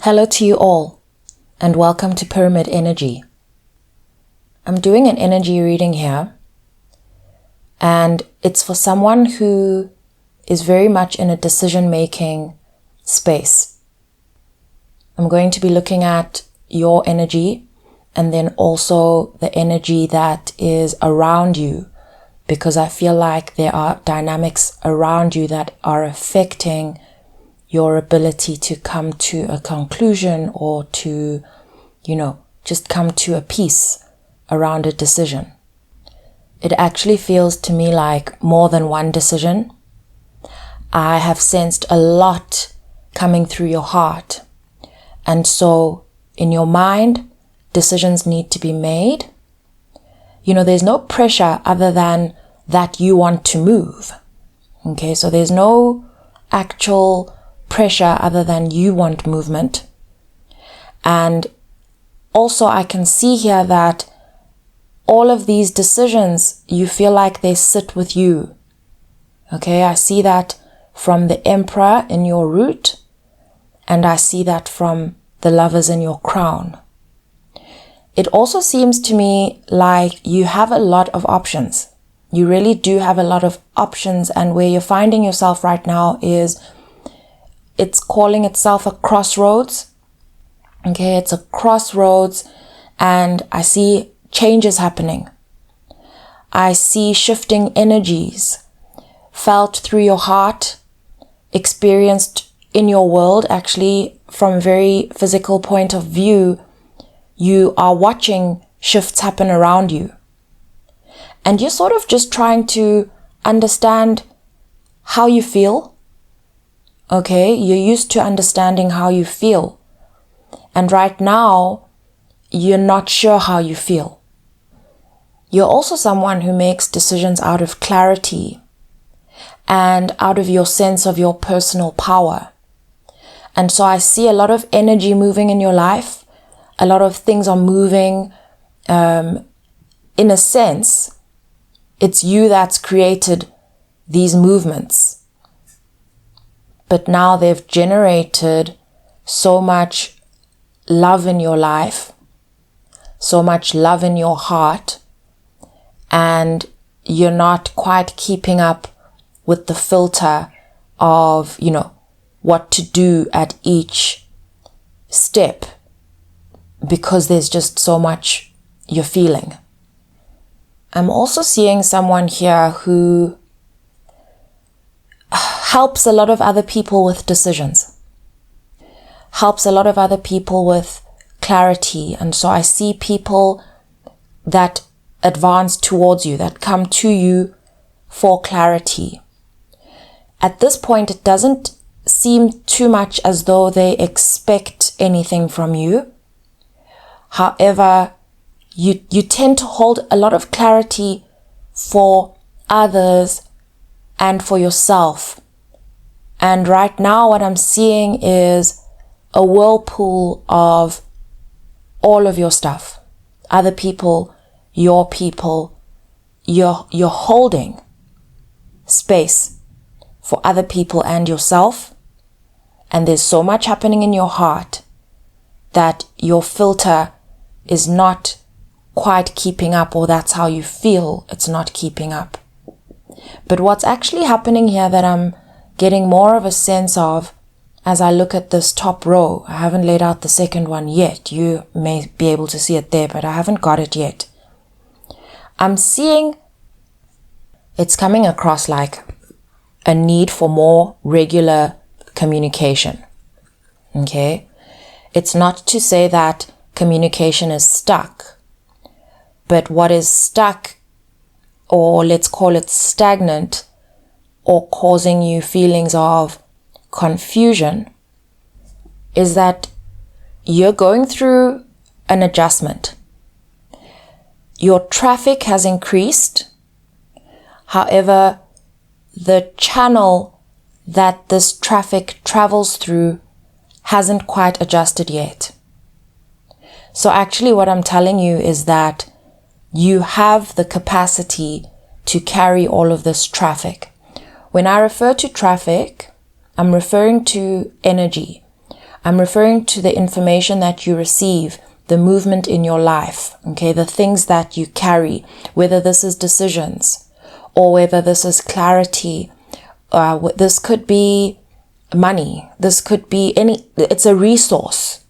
Hello to you all, and welcome to Pyramid Energy. I'm doing an energy reading here, and it's for someone who is very much in a decision-making space. I'm going to be looking at your energy and then also the energy that is around you, because I feel like there are dynamics around you that are affecting your ability to come to a conclusion or to, just come to a peace around a decision. It actually feels to me like more than one decision. I have sensed a lot coming through your heart. And so in your mind, decisions need to be made. There's no pressure other than that you want to move. Okay, so there's no actual pressure other than you want movement. And also I can see here that all of these decisions, you feel like they sit with you. Okay, I see that from the Emperor in your root, and I see that from the Lovers in your crown. It also seems to me like you have a lot of options. You really do have a lot of options, and where you're finding yourself right now is it's calling itself a crossroads. Okay, it's a crossroads, and I see changes happening. I see shifting energies felt through your heart, experienced in your world. Actually, from a very physical point of view, you are watching shifts happen around you. And you're sort of just trying to understand how you feel. Okay, you're used to understanding how you feel. And right now, you're not sure how you feel. You're also someone who makes decisions out of clarity and out of your sense of your personal power. And so I see a lot of energy moving in your life. A lot of things are moving. In a sense, it's you that's created these movements. But now they've generated so much love in your life, so much love in your heart, and you're not quite keeping up with the filter of, what to do at each step, because there's just so much you're feeling. I'm also seeing someone here who helps a lot of other people with decisions, helps a lot of other people with clarity. And so I see people that advance towards you, that come to you for clarity. At this point, it doesn't seem too much as though they expect anything from you. However, you tend to hold a lot of clarity for others and for yourself. And right now what I'm seeing is a whirlpool of all of your stuff. Other people, your people, you're holding space for other people and yourself. And there's so much happening in your heart that your filter is not quite keeping up, or that's how you feel it's not keeping up. But what's actually happening here that I'm getting more of a sense of as I look at this top row, I haven't laid out the second one yet. You may be able to see it there, but I haven't got it yet. I'm seeing it's coming across like a need for more regular communication. Okay? It's not to say that communication is stuck, but what is stuck, or let's call it stagnant, or causing you feelings of confusion, is that you're going through an adjustment. Your traffic has increased. However, the channel that this traffic travels through hasn't quite adjusted yet. So actually what I'm telling you is that you have the capacity to carry all of this traffic. When I refer to traffic, I'm referring to energy. I'm referring to the information that you receive, the movement in your life, okay, the things that you carry, whether this is decisions or whether this is clarity. This could be money. This could be it's a resource.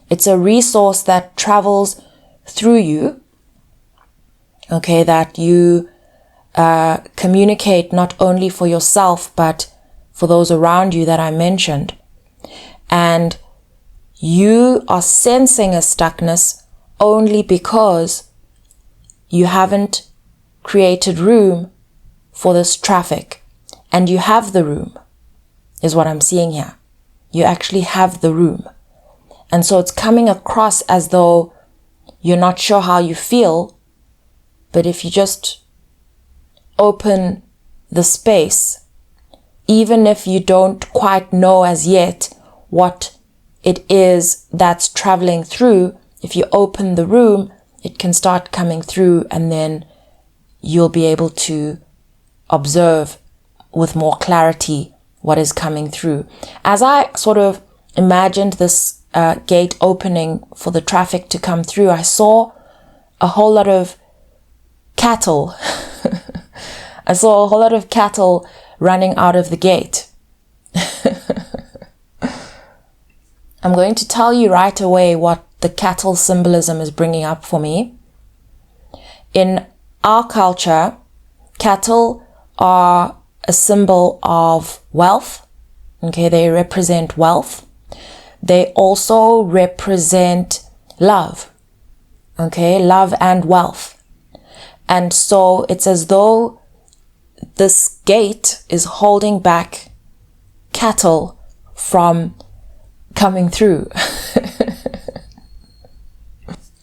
It's a resource that travels through you, okay, that you communicate not only for yourself, but for those around you that I mentioned. And you are sensing a stuckness only because you haven't created room for this traffic. And you have the room, is what I'm seeing here. You actually have the room. And so it's coming across as though you're not sure how you feel, but if you just open the space, even if you don't quite know as yet what it is that's traveling through, if you open the room, it can start coming through, and then you'll be able to observe with more clarity what is coming through. As I sort of imagined this gate opening for the traffic to come through, I saw a whole lot of cattle. I saw a whole lot of cattle running out of the gate. I'm going to tell you right away what the cattle symbolism is bringing up for me. In our culture, cattle are a symbol of wealth. Okay, they represent wealth. They also represent love. Okay, love and wealth. And so it's as though this gate is holding back cattle from coming through.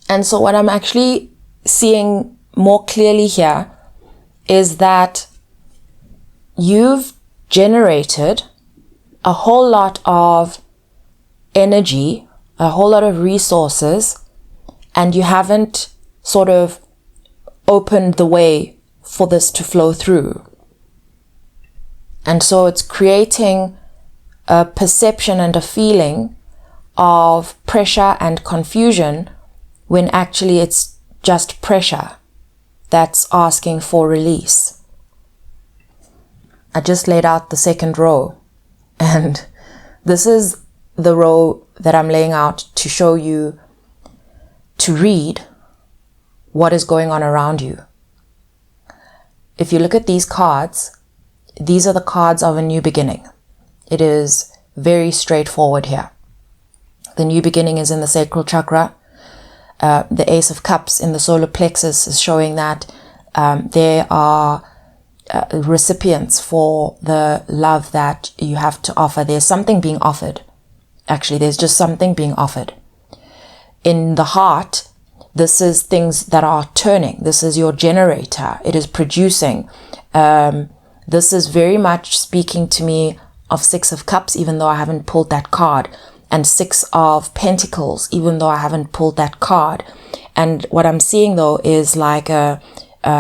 And so what I'm actually seeing more clearly here is that you've generated a whole lot of energy, a whole lot of resources, and you haven't sort of opened the way for this to flow through. And so it's creating a perception and a feeling of pressure and confusion, when actually it's just pressure that's asking for release. I just laid out the second row, and this is the row that I'm laying out to show you, to read what is going on around you. If you look at these cards, these are the cards of a new beginning. It is very straightforward here. The new beginning is in the sacral chakra. The Ace of Cups in the solar plexus is showing that there are recipients for the love that you have to offer. There's something being offered. Actually, there's just something being offered. In the heart, this is things that are turning. This is your generator. It is producing. This is very much speaking to me of Six of Cups, even though I haven't pulled that card, and Six of Pentacles, even though I haven't pulled that card. And what I'm seeing though is like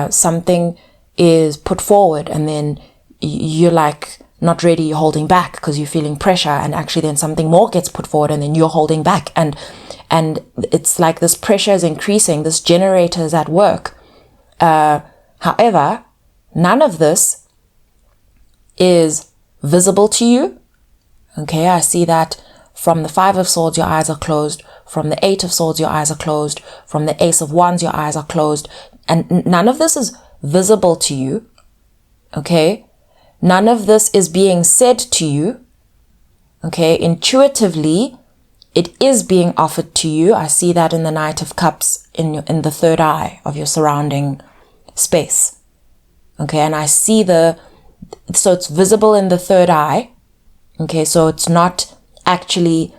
something is put forward, and then you're like not ready, you're holding back because you're feeling pressure, and actually then something more gets put forward and then you're holding back, and it's like this pressure is increasing, this generator is at work. However, none of this is visible to you. Okay, I see that from the Five of Swords, your eyes are closed. From the Eight of Swords, your eyes are closed. From the Ace of Wands, your eyes are closed. And none of this is visible to you. Okay, none of this is being said to you. Okay, intuitively, it is being offered to you. I see that in the Knight of Cups in the third eye of your surrounding space. Okay, and I see so it's visible in the third eye. Okay, so it's not actually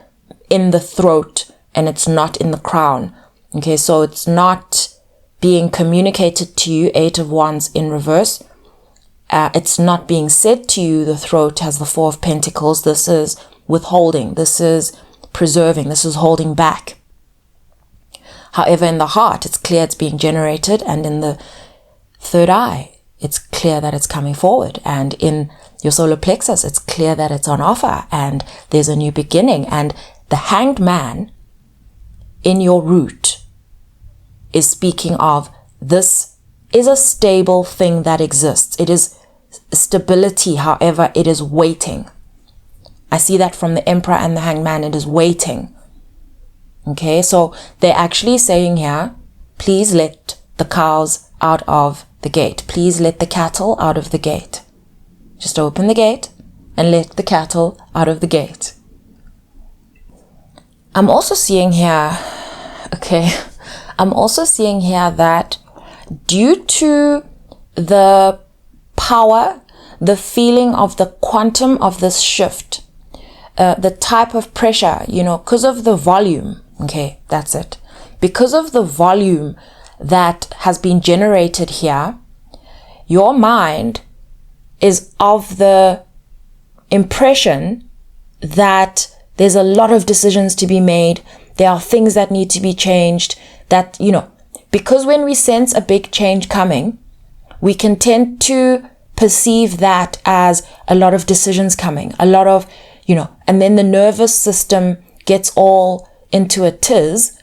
in the throat and it's not in the crown. Okay, so it's not being communicated to you, Eight of Wands in reverse. It's not being said to you, the throat has the Four of Pentacles. This is withholding. This is preserving. This is holding back. However, in the heart, it's clear it's being generated, and in the third eye, it's clear that it's coming forward, and in your solar plexus, it's clear that it's on offer, and there's a new beginning, and the Hanged Man in your root is speaking of this is a stable thing that exists. It is stability, however, it is waiting. I see that from the Emperor and the Hanged Man, it is waiting. Okay, so they're actually saying here, please let the cows out of the gate. Please let the cattle out of the gate. Just open the gate and let the cattle out of the gate. I'm also seeing here, that due to the power, the feeling of the quantum of this shift, the type of pressure, because of the volume, that's it. Because of the volume that has been generated here, your mind is of the impression that there's a lot of decisions to be made. There are things that need to be changed, that, because when we sense a big change coming, we can tend to perceive that as a lot of decisions coming, a lot of, and then the nervous system gets all into a tiz,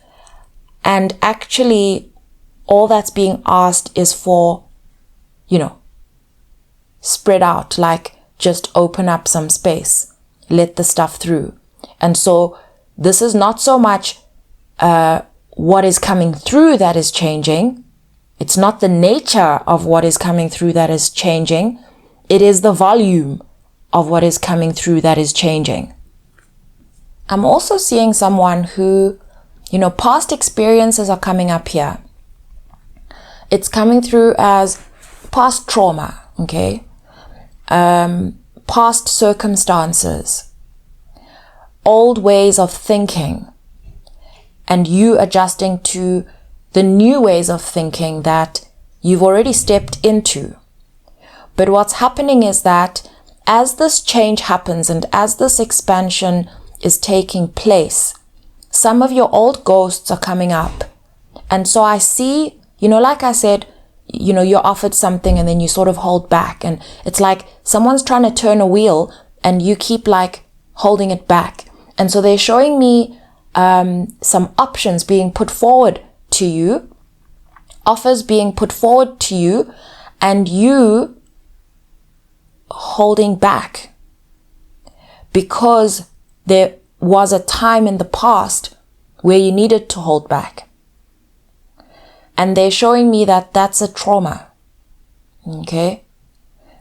and actually all that's being asked is for, spread out, like just open up some space, let the stuff through. And so this is not so much what is coming through that is changing. It's not the nature of what is coming through that is changing. It is the volume of what is coming through that is changing. I'm also seeing someone who, past experiences are coming up here. It's coming through as past trauma, past circumstances, old ways of thinking, and you adjusting to the new ways of thinking that you've already stepped into. But what's happening is that as this change happens and as this expansion is taking place, some of your old ghosts are coming up. And so I see, like I said, you're offered something and then you sort of hold back, and it's like someone's trying to turn a wheel and you keep like holding it back. And so they're showing me some options being put forward to you, offers being put forward to you, and you holding back because there was a time in the past where you needed to hold back. And they're showing me that that's a trauma. Okay?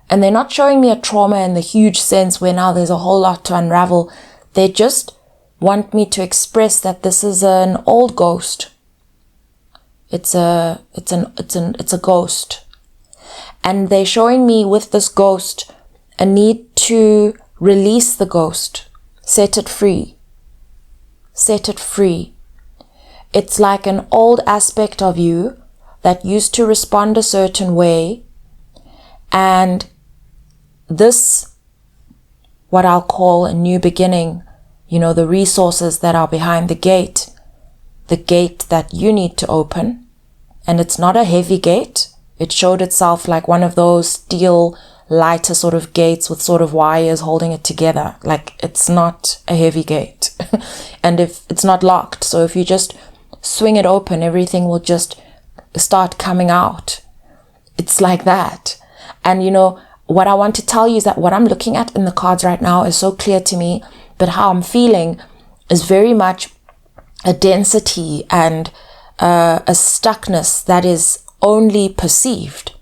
And they're not showing me a trauma in the huge sense where now there's a whole lot to unravel. They just want me to express that this is an old ghost. It's a ghost. And they're showing me with this ghost a need to release the ghost, set it free. Set it free. It's like an old aspect of you that used to respond a certain way, and this, what I'll call a new beginning, the resources that are behind the gate that you need to open. And it's not a heavy gate. It showed itself like one of those steel, lighter sort of gates with sort of wires holding it together. Like, it's not a heavy gate. And if it's not locked, so if you just swing it open, everything will just start coming out. It's like that. And what I want to tell you is that what I'm looking at in the cards right now is so clear to me, but how I'm feeling is very much a density and a stuckness that is only perceived.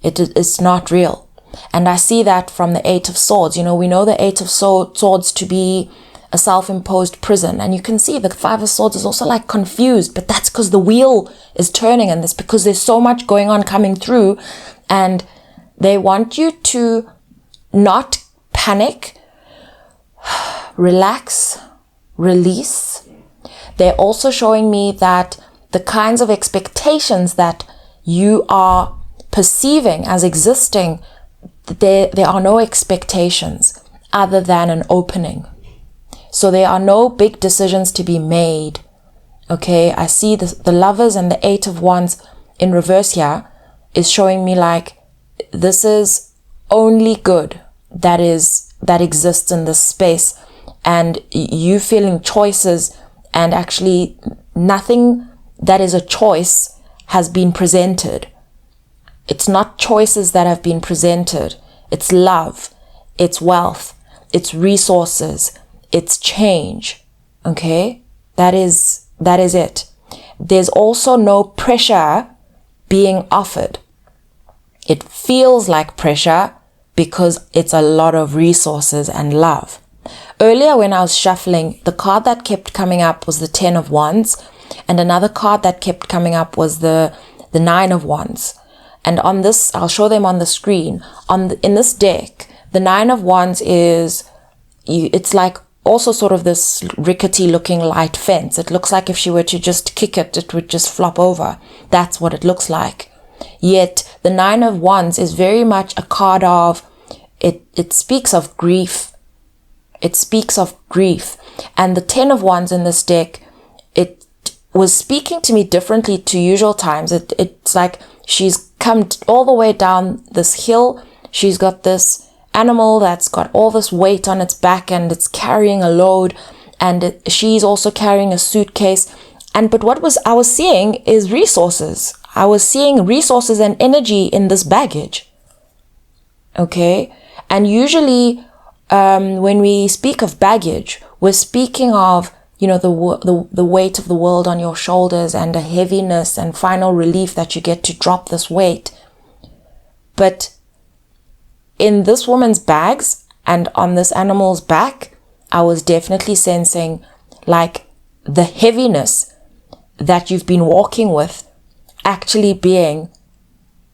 It's not real. And I see that from the Eight of Swords. We know the Eight of Swords to be a self-imposed prison. And you can see the Five of Swords is also like confused, but that's because the wheel is turning, and it's because there's so much going on coming through, and they want you to not panic, relax, release. They're also showing me that the kinds of expectations that you are perceiving as existing, there are no expectations other than an opening. So there are no big decisions to be made. Okay, I see the Lovers and the Eight of Wands in reverse here is showing me like this is only good that exists in this space. and you feeling choices, and actually nothing that is a choice has been presented. It's not choices that have been presented. It's love, it's wealth, it's resources, it's change. Okay? That is it. There's also no pressure being offered. It feels like pressure because it's a lot of resources and love. Earlier when I was shuffling, the card that kept coming up was the 10 of Wands, and another card that kept coming up was the 9 of Wands. And on this, I'll show them on the screen. In this deck, the 9 of Wands it's like also sort of this rickety looking light fence. It looks like if she were to just kick it, it would just flop over. That's what it looks like. Yet the 9 of Wands is very much a card of, it speaks of grief. It speaks of grief. And the 10 of Wands in this deck, it was speaking to me differently to usual times. It's like she's come all the way down this hill. She's got this animal that's got all this weight on its back and it's carrying a load, and she's also carrying a suitcase. But what I was seeing is resources. I was seeing resources and energy in this baggage. Okay? And usually when we speak of baggage, we're speaking of, the weight of the world on your shoulders and a heaviness and final relief that you get to drop this weight. But in this woman's bags and on this animal's back, I was definitely sensing like the heaviness that you've been walking with actually being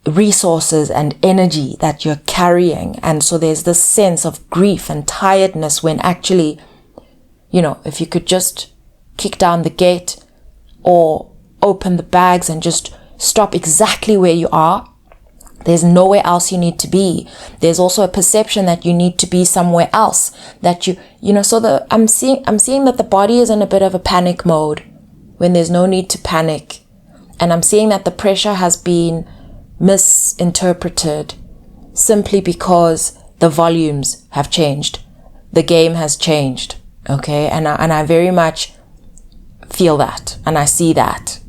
resources and energy that you're carrying. And so there's this sense of grief and tiredness when actually, if you could just kick down the gate or open the bags and just stop exactly where you are, there's nowhere else you need to be. There's also a perception that you need to be somewhere else, that I'm seeing that the body is in a bit of a panic mode when there's no need to panic. And I'm seeing that the pressure has been misinterpreted simply because the volumes have changed. The game has changed. Okay. And I very much feel that, and I see that.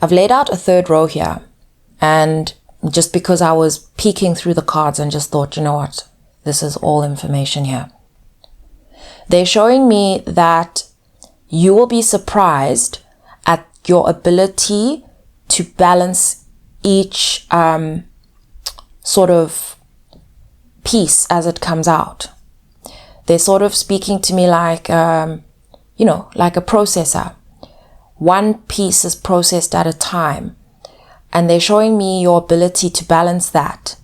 I've laid out a third row here, and just because I was peeking through the cards and just thought, what, this is all information here. They're showing me that you will be surprised at your ability to balance each sort of piece as it comes out. They're sort of speaking to me like, like a processor. One piece is processed at a time. And they're showing me your ability to balance that,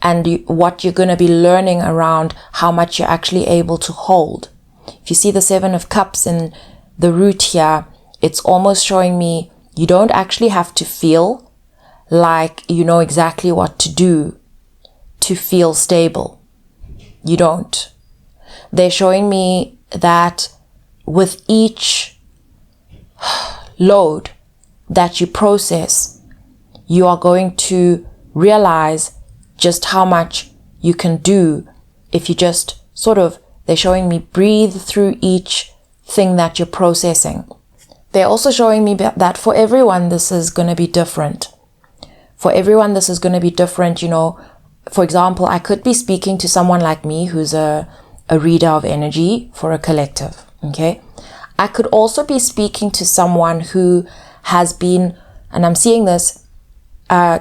and what you're going to be learning around how much you're actually able to hold. If you see the 7 of Cups in the root here, it's almost showing me you don't actually have to feel like you know exactly what to do to feel stable. You don't. They're showing me that with each load that you process, you are going to realize just how much you can do if you just they're showing me breathe through each thing that you're processing. They're also showing me that for everyone, this is going to be different. For everyone, this is going to be different. For example, I could be speaking to someone like me who's a reader of energy for a collective. Okay. I could also be speaking to someone who has been, and I'm seeing this,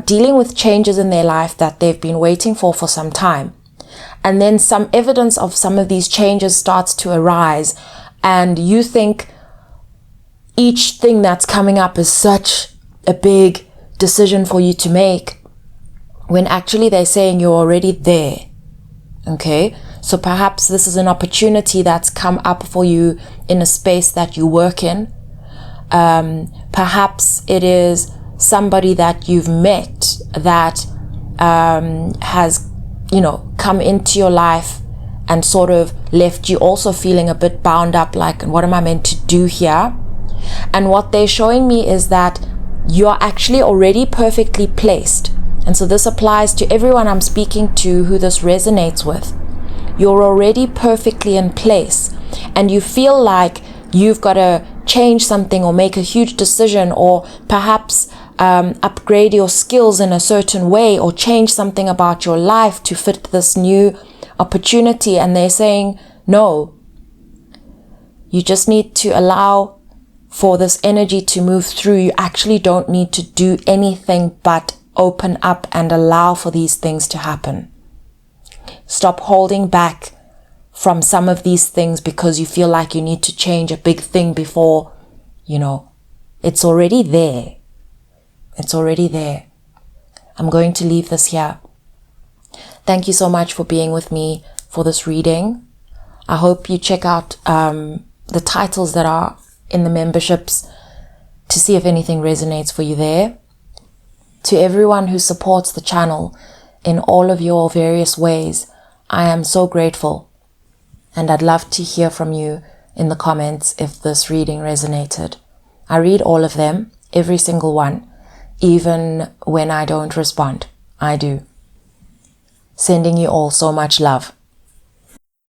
dealing with changes in their life that they've been waiting for some time. And then some evidence of some of these changes starts to arise, and you think each thing that's coming up is such a big decision for you to make, when actually they're saying you're already there. Okay, so perhaps this is an opportunity that's come up for you in a space that you work in. Perhaps it is somebody that you've met that has, come into your life and sort of left you also feeling a bit bound up, like, what am I meant to do here? And what they're showing me is that you're actually already perfectly placed. And so this applies to everyone I'm speaking to who this resonates with. you're already perfectly in place, and you feel like you've got to change something or make a huge decision, or perhaps upgrade your skills in a certain way, or change something about your life to fit this new opportunity, and they're saying, no, you just need to allow for this energy to move through. You actually don't need to do anything but open up and allow for these things to happen. Stop holding back from some of these things because you feel like you need to change a big thing before, it's already there. It's already there. I'm going to leave this here. Thank you so much for being with me for this reading. I hope you check out the titles that are in the memberships to see if anything resonates for you there. To everyone who supports the channel in all of your various ways, I am so grateful, and I'd love to hear from you in the comments if this reading resonated. I read all of them, every single one, even when I don't respond. I do. Sending you all so much love.